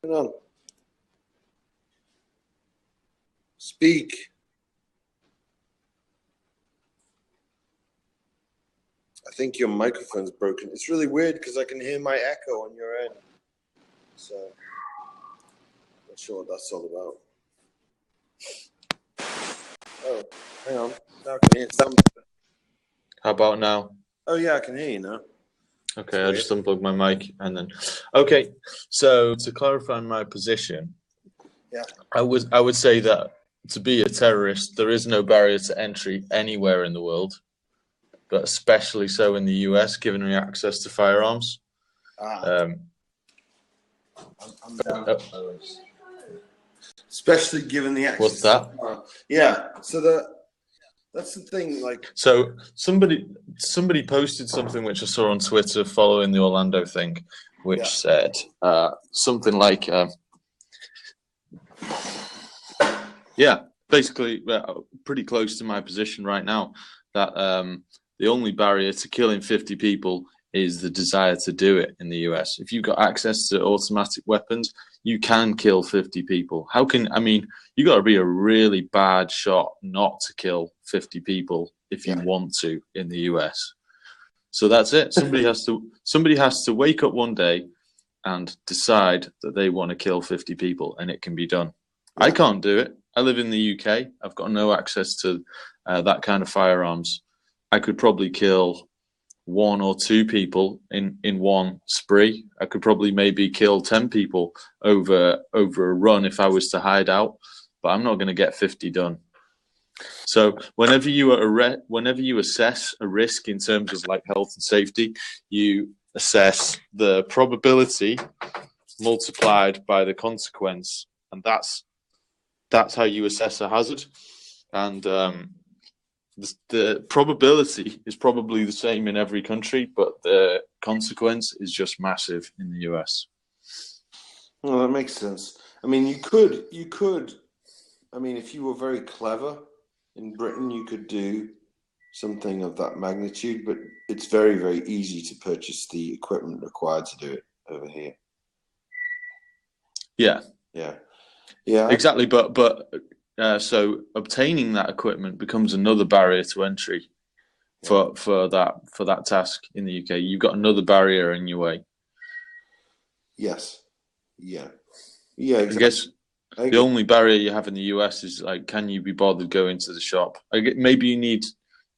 Hang on. Speak. I think your microphone's broken. It's really weird because I can hear my echo on your end. So, not sure what that's all about. Oh, hang on. Now I can hear something. How about now? Oh, yeah, I can hear you now. Okay, I just unplugged my mic and then. Okay, so to clarify my position, yeah, I would say that to be a terrorist, there is no barrier to entry anywhere in the world, but especially so in the US, given the access to firearms. I'm down. Especially given the access. What's that? Yeah, so that's the thing. Like, so somebody posted something which I saw on Twitter following the Orlando thing, which said something like, basically pretty close to my position right now, that the only barrier to killing 50 people is the desire to do it in the US. If you've got access to automatic weapons, you can kill 50 people. You got to be a really bad shot not to kill 50 people if you want to in the US. So that's it. Somebody has to wake up one day and decide that they want to kill 50 people, and it can be done. Yeah. I can't do it. I live in the UK. I've got no access to that kind of firearms. I could probably kill 1 or 2 people in one spree. I could probably maybe kill 10 people over a run if I was to hide out, but I'm not going to get 50 done. So whenever you assess a risk in terms of like health and safety, you assess the probability multiplied by the consequence, and that's how you assess a hazard. And the probability is probably the same in every country, but the consequence is just massive in the US. Well, that makes sense. I mean, you could. I mean, if you were very clever in Britain, you could do something of that magnitude, but it's very, very easy to purchase the equipment required to do it over here. Yeah. Exactly, but so obtaining that equipment becomes another barrier to entry for that task in the UK. You've got another barrier in your way. Yes. Yeah. Exactly. I guess the only barrier you have in the US is like, can you be bothered going to the shop? Maybe you need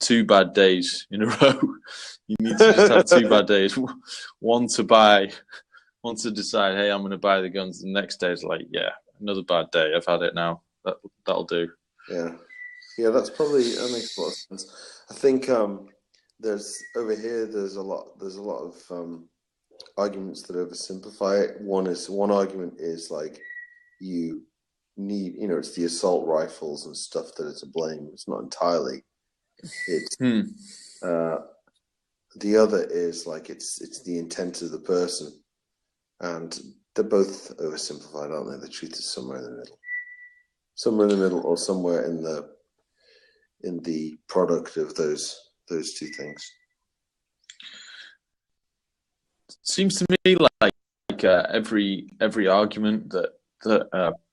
2 bad days in a row. You need to just have 2 bad days. One to decide, hey, I'm going to buy the guns. The next day is like, yeah, another bad day. I've had it now. That'll do. Yeah, that makes a lot of sense. I think there's a lot of arguments that oversimplify it. One argument is like, you need, it's the assault rifles and stuff that are to blame. It's not entirely. It's the other is like it's the intent of the person, and they're both oversimplified, aren't they? The truth is somewhere in the middle, or somewhere in the product of those 2 things. Seems to me like every argument that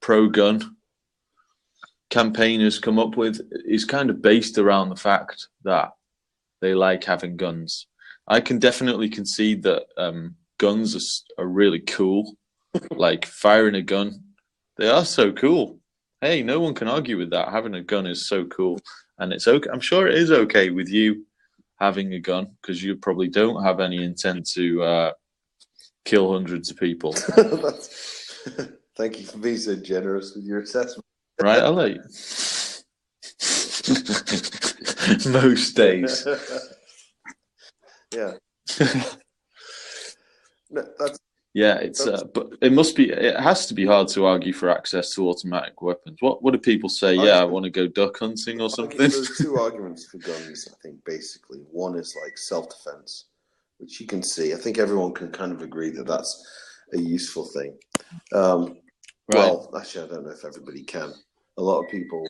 pro-gun campaigners come up with is kind of based around the fact that they like having guns. I can definitely concede that guns are really cool. Like firing a gun, they are so cool. Hey, no one can argue with that. Having a gun is so cool, and it's okay. I'm sure it is okay with you having a gun because you probably don't have any intent to kill hundreds of people. Thank you for being so generous with your assessment. Right, I'll let you. Most days. Yeah. No, but it has to be hard to argue for access to automatic weapons. What do people say? I want to go duck hunting or something. There's 2 arguments for guns, I think, basically. One is like self-defense, which you can see. I think everyone can kind of agree that that's a useful thing. Right. Well, actually, I don't know if everybody can. A lot of people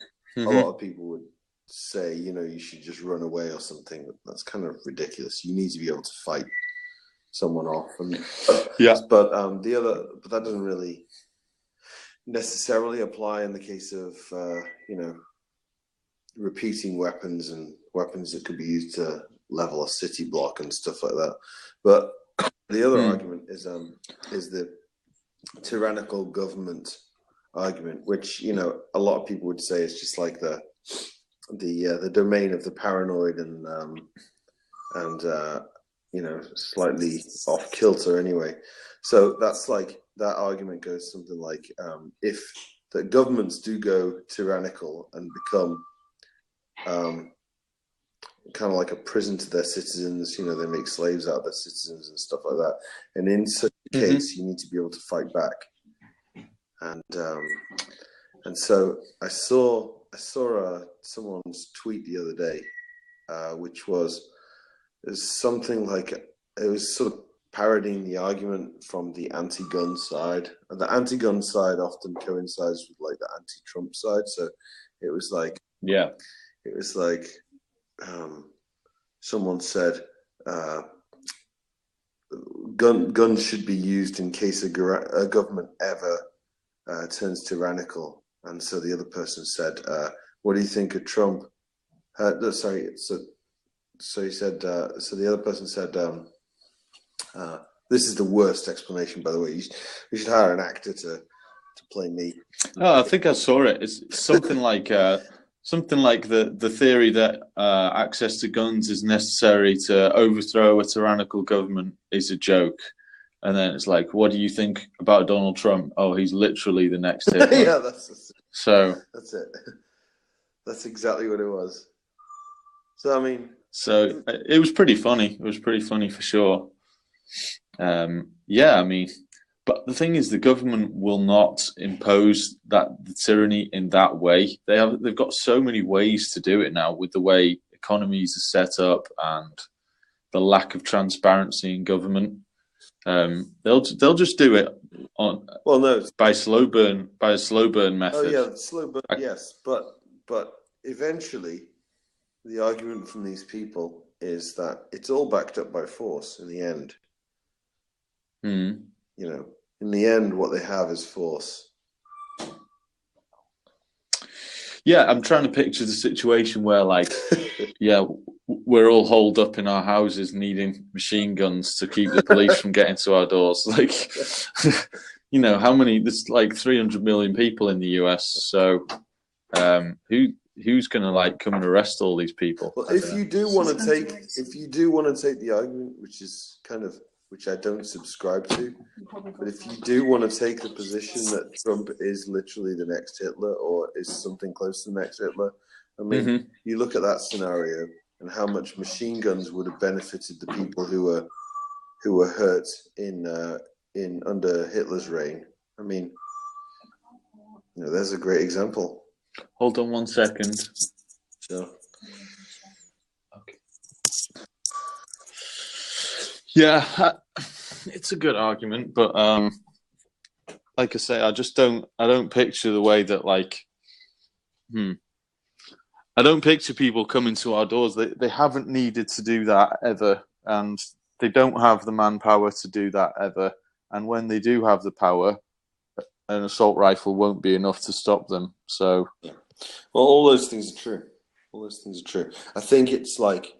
would say, you should just run away or something. That's kind of ridiculous. You need to be able to fight someone off, but that doesn't really necessarily apply in the case of repeating weapons and weapons that could be used to level a city block and stuff like that. But the other argument is the tyrannical government argument, which a lot of people would say is just like the domain of the paranoid and slightly off kilter anyway. So that's like, that argument goes something like, if the governments do go tyrannical and become kind of like a prison to their citizens, they make slaves out of their citizens and stuff like that. And in such a case, you need to be able to fight back. And so I saw someone's tweet the other day, which was something like, it was sort of parodying the argument from the anti-gun side. And the anti-gun side often coincides with like the anti-Trump side. So it was like, someone said, guns should be used in case a government ever turns tyrannical. And so the other person said, what do you think of Trump? So he said, so the other person said, this is the worst explanation, by the way. You should hire an actor to play me. Oh, I think I saw it. It's something like the theory that access to guns is necessary to overthrow a tyrannical government is a joke. And then it's like, what do you think about Donald Trump? Oh, he's literally the next Hitler. Yeah, that's it. That's exactly what it was. So I mean, it was pretty funny. It was pretty funny for sure. Yeah, I mean, but the thing is, the government will not impose the tyranny in that way. They've got so many ways to do it now, with the way economies are set up and the lack of transparency in government. They'll just do it by a slow burn method. Oh yeah, slow burn. Yes, but eventually, the argument from these people is that it's all backed up by force in the end. In the end, what they have is force. Yeah, I'm trying to picture the situation where, like, we're all holed up in our houses needing machine guns to keep the police from getting to our doors. Like, how many? There's like 300 million people in the US. So, who's going to like come and arrest all these people? Well, if you do want to take the argument, which I don't subscribe to, but if you do want to take the position that Trump is literally the next Hitler or is something close to the next Hitler, I mean, you look at that scenario and how much machine guns would have benefited the people who were hurt in under Hitler's reign. I mean, there's a great example. Hold on 1 second. Sure. Okay. Yeah, it's a good argument, but like I say, I don't picture the way that I don't picture people coming to our doors. They haven't needed to do that ever, and they don't have the manpower to do that ever. And when they do have the power, an assault rifle won't be enough to stop them. So, well, all those things are true. I think it's like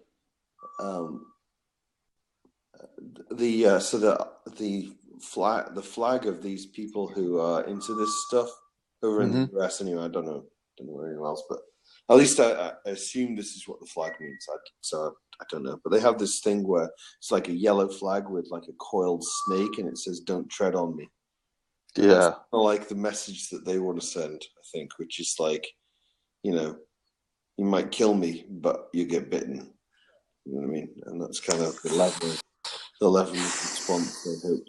the flag of these people who are into this stuff over in the US anyway. I don't know anyone else, but at least I assume this is what the flag means. I don't know, but they have this thing where it's like a yellow flag with like a coiled snake, and it says "Don't tread on me." Yeah, that's kind of like the message that they want to send, I think, which is like, you might kill me, but you get bitten. You know what I mean? And that's kind of the level of response they hope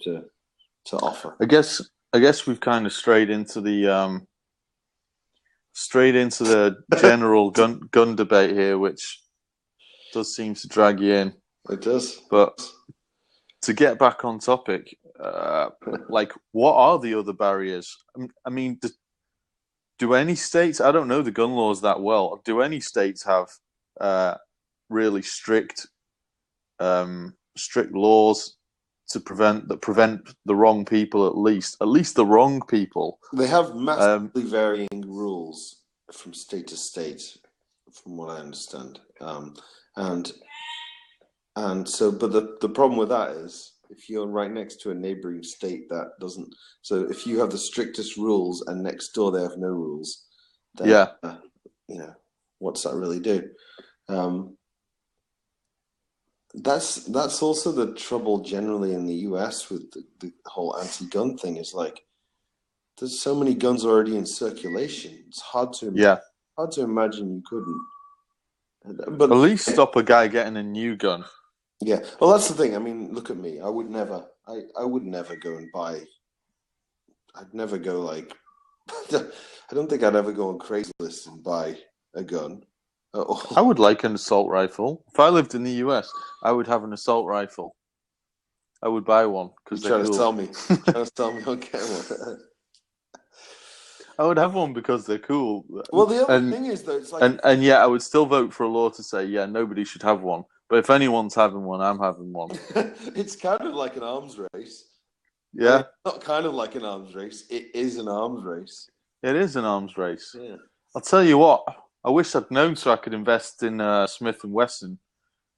to offer. I guess we've kind of strayed into the general gun debate here, which does seem to drag you in. It does. But to get back on topic, like, what are the other barriers? I mean, do any states? I don't know the gun laws that well. Do any states have really strict laws to prevent the wrong people at least the wrong people. They have massively varying rules from state to state, from what I understand. And so, but the problem with that is if you're right next to a neighboring state that doesn't. So if you have the strictest rules and next door they have no rules, then what's that really do? That's also the trouble generally in the US with the whole anti-gun thing. Is like there's so many guns already in circulation. It's hard to imagine you couldn't. But at least stop a guy getting a new gun. Yeah, well, that's the thing. I mean, look at me. I would never go and buy. I'd never go like. I don't think I'd ever go on Craigslist and buy a gun. I would like an assault rifle. If I lived in the US, I would have an assault rifle. I would buy one because they're cool. Trying to tell me on camera. I would have one because they're cool. Well, the other thing is though, it's like, and yet I would still vote for a law to say, nobody should have one. But if anyone's having one, I'm having one. It's kind of like an arms race. Yeah. It's not kind of like an arms race. It is an arms race. It is an arms race. Yeah. I'll tell you what. I wish I'd known so I could invest in Smith & Wesson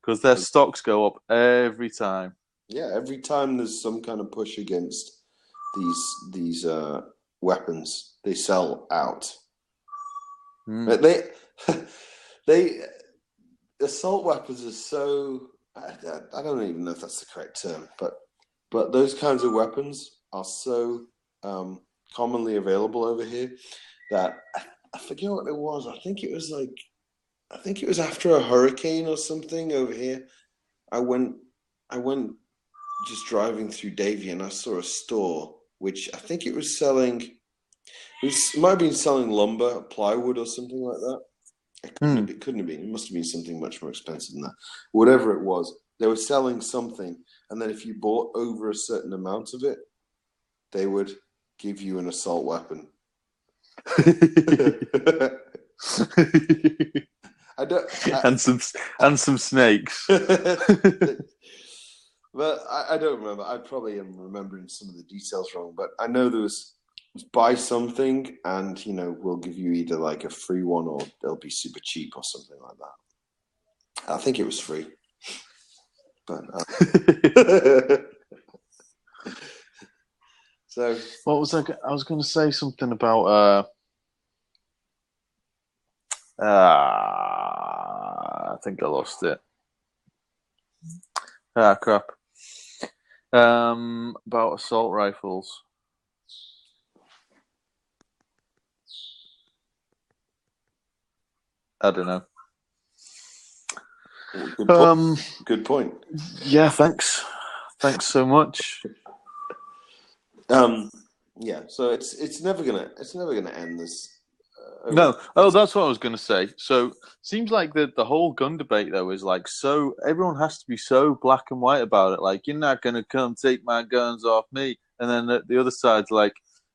because their stocks go up every time. Yeah, every time there's some kind of push against these weapons, they sell out. But they assault weapons are so I don't even know if that's the correct term, but those kinds of weapons are so commonly available over here that I forget what it was. I think it was after a hurricane or something over here. I went just driving through Davie and I saw a store which I think it was selling. It might have been selling lumber, plywood, or something like that. It couldn't have been. It must have been something much more expensive than that. Whatever it was, they were selling something, and then if you bought over a certain amount of it, they would give you an assault weapon. And some snakes. But I don't remember. I probably am remembering some of the details wrong, but I know there was buy something and we'll give you either like a free one or they'll be super cheap or something like that. I think it was free, but so what was I was going to say something about I think I lost it. Crap. About assault rifles. I don't know. Good point. Yeah, thanks. Thanks so much. Yeah, so it's never gonna end this. No. Oh, that's what I was gonna say. So seems like the whole gun debate though is like so everyone has to be so black and white about it. Like you're not gonna come take my guns off me, and then the other side's like,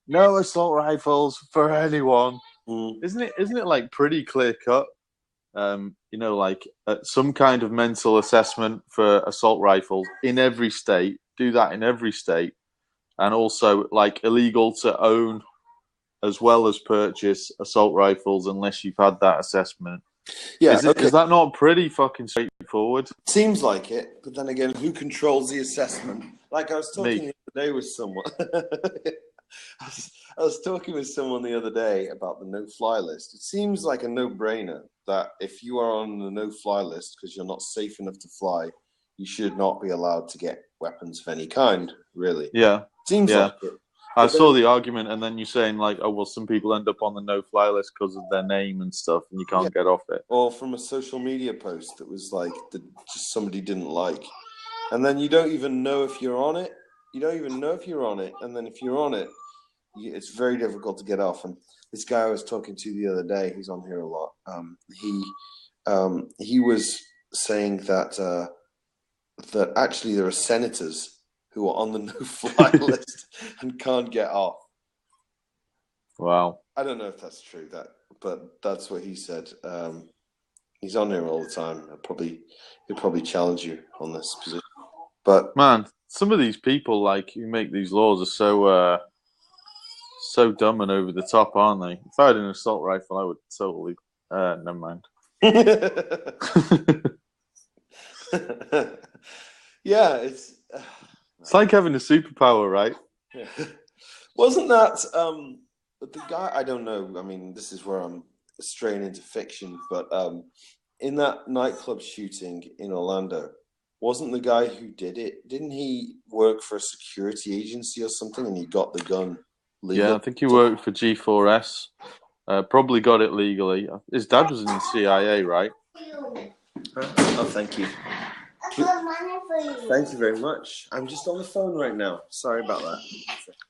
no assault rifles for anyone. Isn't it like pretty clear cut? Like some kind of mental assessment for assault rifles in every state. Do that in every state, and also like illegal to own as well as purchase assault rifles unless you've had that assessment. Yeah, is that not pretty fucking straightforward? Seems like it, but then again, who controls the assessment? Like I was talking the other day with someone. I was talking with someone the other day about the no-fly list. It seems like a no-brainer that if you are on the no-fly list because you're not safe enough to fly, you should not be allowed to get weapons of any kind, really. Yeah. Seems like it. I saw the argument, and then you're saying like, oh, well, some people end up on the no-fly list because of their name and stuff, and you can't get off it. Or from a social media post that was like just somebody didn't like. And then you don't even know if you're on it. You don't even know if you're on it. And then if you're on it, it's very difficult to get off. And this guy I was talking to the other day, he's on here a lot. He was saying that that actually there are senators who are on the no-fly list and can't get off. Wow. I don't know if that's true, but that's what he said. He's on here all the time. He'll probably challenge you on this position. But man, some of these people like who make these laws are so dumb and over the top, aren't they? If I had an assault rifle, I would totally. Never mind. Yeah, it's like having a superpower, right? Wasn't that the guy? I don't know. I mean, this is where I'm straying into fiction, but in that nightclub shooting in Orlando, wasn't the guy who did it? Didn't he work for a security agency or something, and he got the gun legally? Yeah, I think he worked for G4S. Probably got it legally. His dad was in the CIA, right? Oh, thank you. I got money for you. Thank you very much. I'm just on the phone right now. Sorry about that.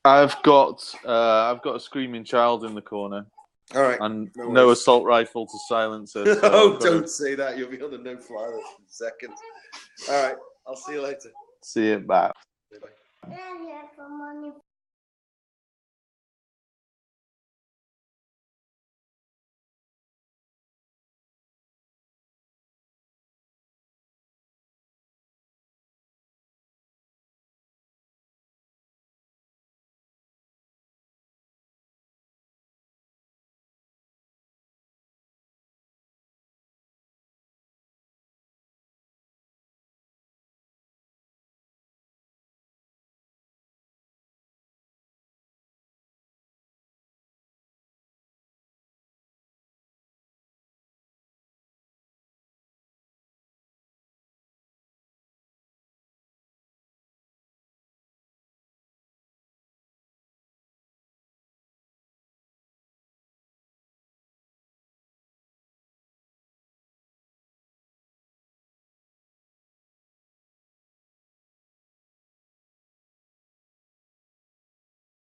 I've got a screaming child in the corner. All right. And no assault rifle to silence her. So oh, don't say that. You'll be on the no-fly list in seconds. All right. I'll see you later. See you. Bye. Bye.